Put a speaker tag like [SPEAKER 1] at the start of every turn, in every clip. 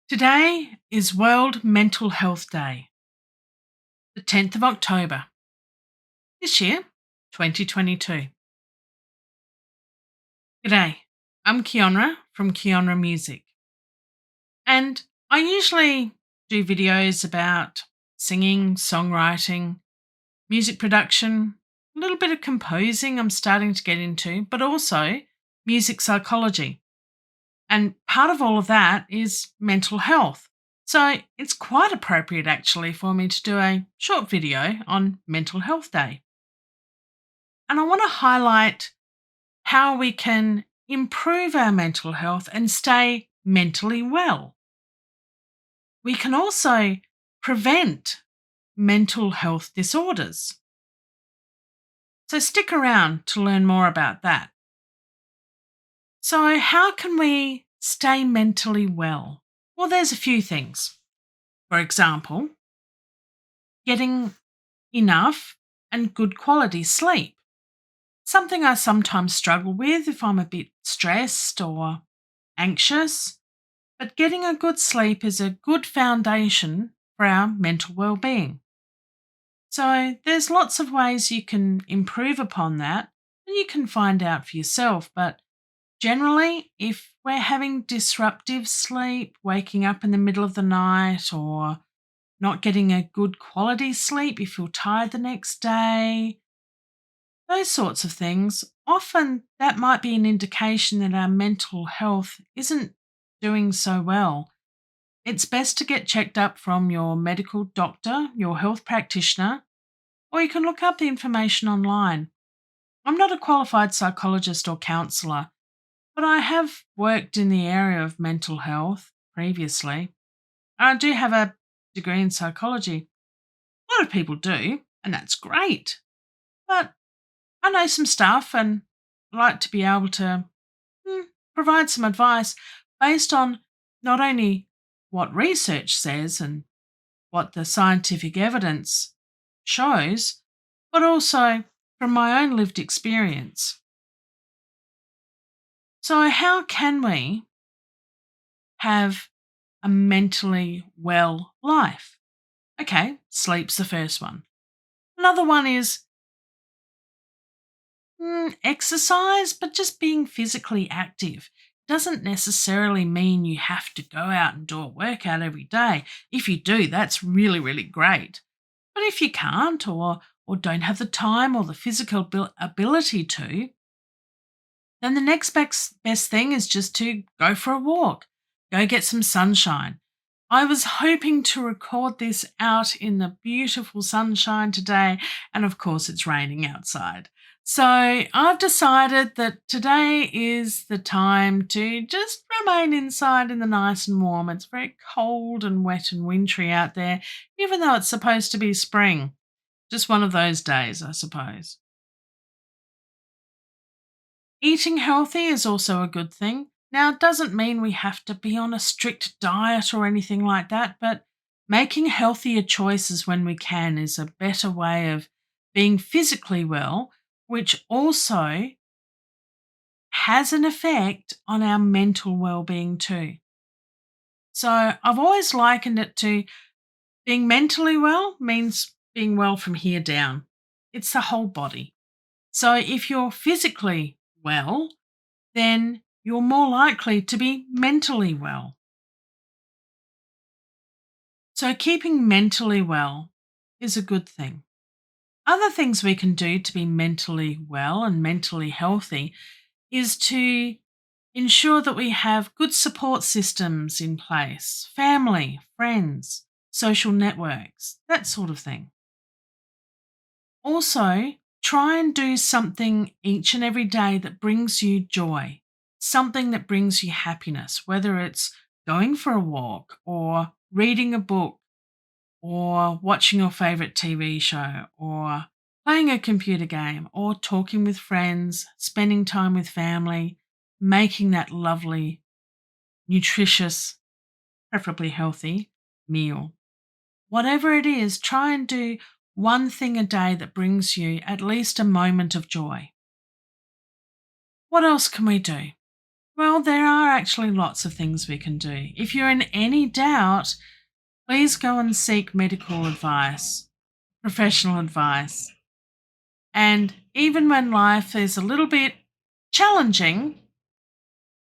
[SPEAKER 1] Today is World Mental Health Day, the 10th of October, this year, 2022. G'day, I'm Keeonra from Keeonra Music, and I usually do videos about singing, songwriting, music production, a little bit of composing I'm starting to get into, but also music psychology. And part of all of that is mental health. So it's quite appropriate actually for me to do a short video on Mental Health Day. And I want to highlight how we can improve our mental health and stay mentally well. We can also prevent mental health disorders. So stick around to learn more about that. So, how can we stay mentally well? Well, there's a few things. For example, getting enough and good quality sleep. Something I sometimes struggle with if I'm a bit stressed or anxious, but getting a good sleep is a good foundation for our mental well-being. So, there's lots of ways you can improve upon that and you can find out for yourself, but generally, if we're having disruptive sleep, waking up in the middle of the night, or not getting a good quality sleep, you feel tired the next day, those sorts of things, often that might be an indication that our mental health isn't doing so well. It's best to get checked up from your medical doctor, your health practitioner, or you can look up the information online. I'm not a qualified psychologist or counsellor, but I have worked in the area of mental health previously. I do have a degree in psychology. A lot of people do, and that's great. But I know some stuff and I like to be able to provide some advice based on not only what research says and what the scientific evidence shows, but also from my own lived experience. So, how can we have a mentally well life? Okay, sleep's the first one. Another one is exercise, but just being physically active. Doesn't necessarily mean you have to go out and do a workout every day. If you do, that's really, really great. But if you can't or don't have the time or the physical ability to, then the next best thing is just to go for a walk, go get some sunshine. I was hoping to record this out in the beautiful sunshine today, and of course, it's raining outside. So I've decided that today is the time to just remain inside in the nice and warm. It's very cold and wet and wintry out there, even though it's supposed to be spring. Just one of those days, I suppose. Eating healthy is also a good thing. Now, it doesn't mean we have to be on a strict diet or anything like that, but making healthier choices when we can is a better way of being physically well, which also has an effect on our mental well-being too. So, I've always likened it to being mentally well means being well from here down. It's the whole body. So, if you're physically well, then you're more likely to be mentally well. So, keeping mentally well is a good thing. Other things we can do to be mentally well and mentally healthy is to ensure that we have good support systems in place, family, friends, social networks, that sort of thing. Also, try and do something each and every day that brings you joy, something that brings you happiness, whether it's going for a walk or reading a book or watching your favorite TV show or playing a computer game or talking with friends, spending time with family, making that lovely, nutritious, preferably healthy meal. Whatever it is, try and do one thing a day that brings you at least a moment of joy. What else can we do? Well, there are actually lots of things we can do. If you're in any doubt, please go and seek medical advice, professional advice. And even when life is a little bit challenging,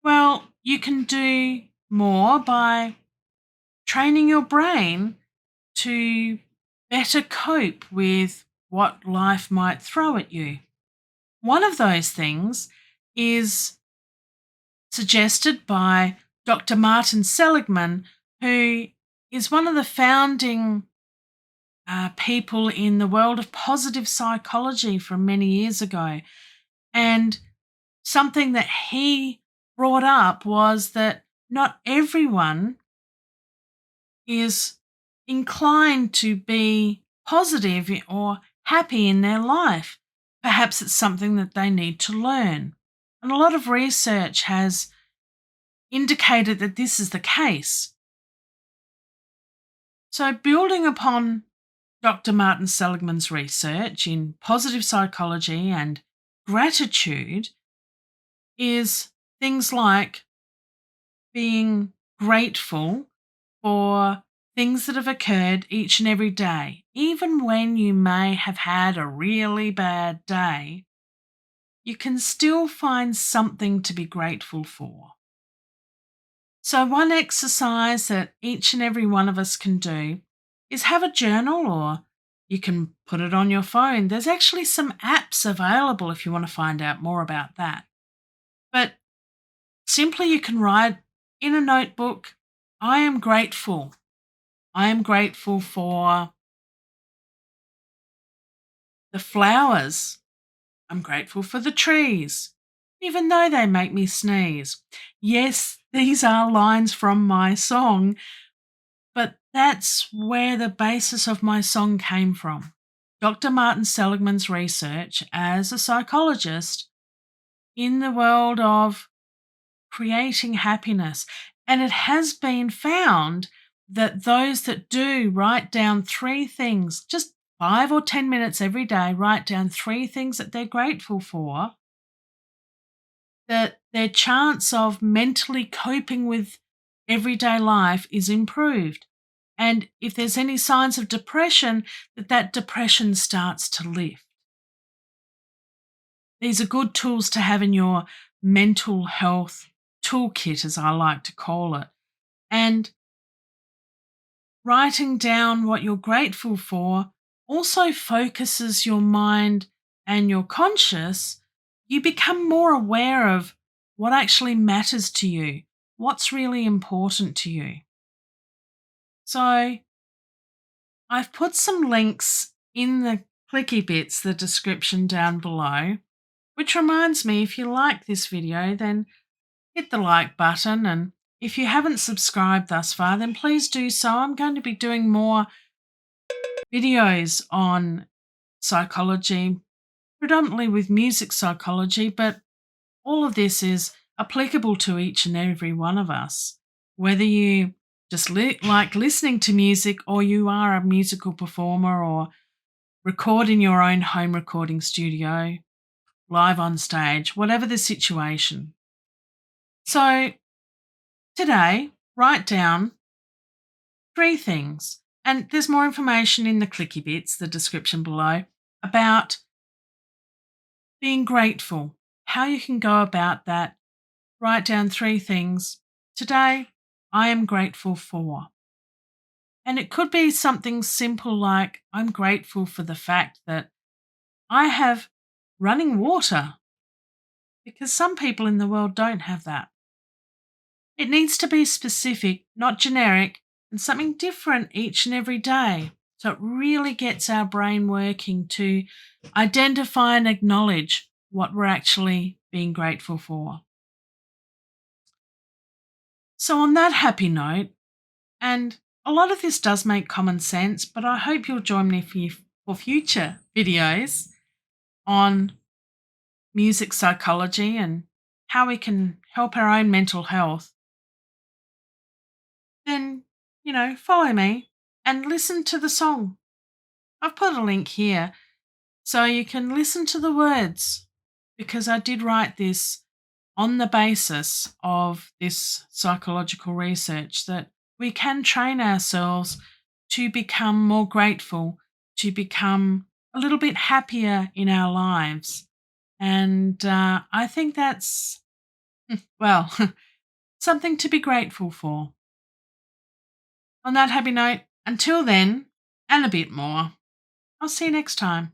[SPEAKER 1] well, you can do more by training your brain to better cope with what life might throw at you. One of those things is suggested by Dr. Martin Seligman, who is one of the founding people in the world of positive psychology from many years ago. And something that he brought up was that not everyone is inclined to be positive or happy in their life. Perhaps it's something that they need to learn. And a lot of research has indicated that this is the case. So, building upon Dr. Martin Seligman's research in positive psychology and gratitude is things like being grateful for things that have occurred each and every day. Even when you may have had a really bad day, you can still find something to be grateful for. So, one exercise that each and every one of us can do is have a journal, or you can put it on your phone. There's actually some apps available if you want to find out more about that. But simply, you can write in a notebook, I am grateful. I am grateful for the flowers. I'm grateful for the trees, even though they make me sneeze. Yes, these are lines from my song, but that's where the basis of my song came from. Dr. Martin Seligman's research as a psychologist in the world of creating happiness. And it has been found that those that do write down 3 things, just 5 or 10 minutes every day, write down 3 things that they're grateful for, that their chance of mentally coping with everyday life is improved. And if there's any signs of depression, that depression starts to lift. These are good tools to have in your mental health toolkit, as I like to call it. And writing down what you're grateful for also focuses your mind and your conscious. You become more aware of what actually matters to you, what's really important to you. So, I've put some links in the clicky bits, the description down below, which reminds me, if you like this video, then hit the like button. And if you haven't subscribed thus far, then please do so. I'm going to be doing more videos on psychology, predominantly with music psychology, but all of this is applicable to each and every one of us. Whether you just like listening to music, or you are a musical performer, or record in your own home recording studio, live on stage, whatever the situation. So today, write down 3 things, and there's more information in the clicky bits, the description below, about being grateful, how you can go about that. Write down 3 things. Today, I am grateful for. And it could be something simple like, I'm grateful for the fact that I have running water, because some people in the world don't have that. It needs to be specific, not generic, and something different each and every day. So it really gets our brain working to identify and acknowledge what we're actually being grateful for. So, on that happy note, and a lot of this does make common sense, but I hope you'll join me for future videos on music psychology and how we can help our own mental health. Then, follow me and listen to the song. I've put a link here so you can listen to the words, because I did write this on the basis of this psychological research that we can train ourselves to become more grateful, to become a little bit happier in our lives. And I think that's, well, something to be grateful for. On that happy note, until then, and a bit more, I'll see you next time.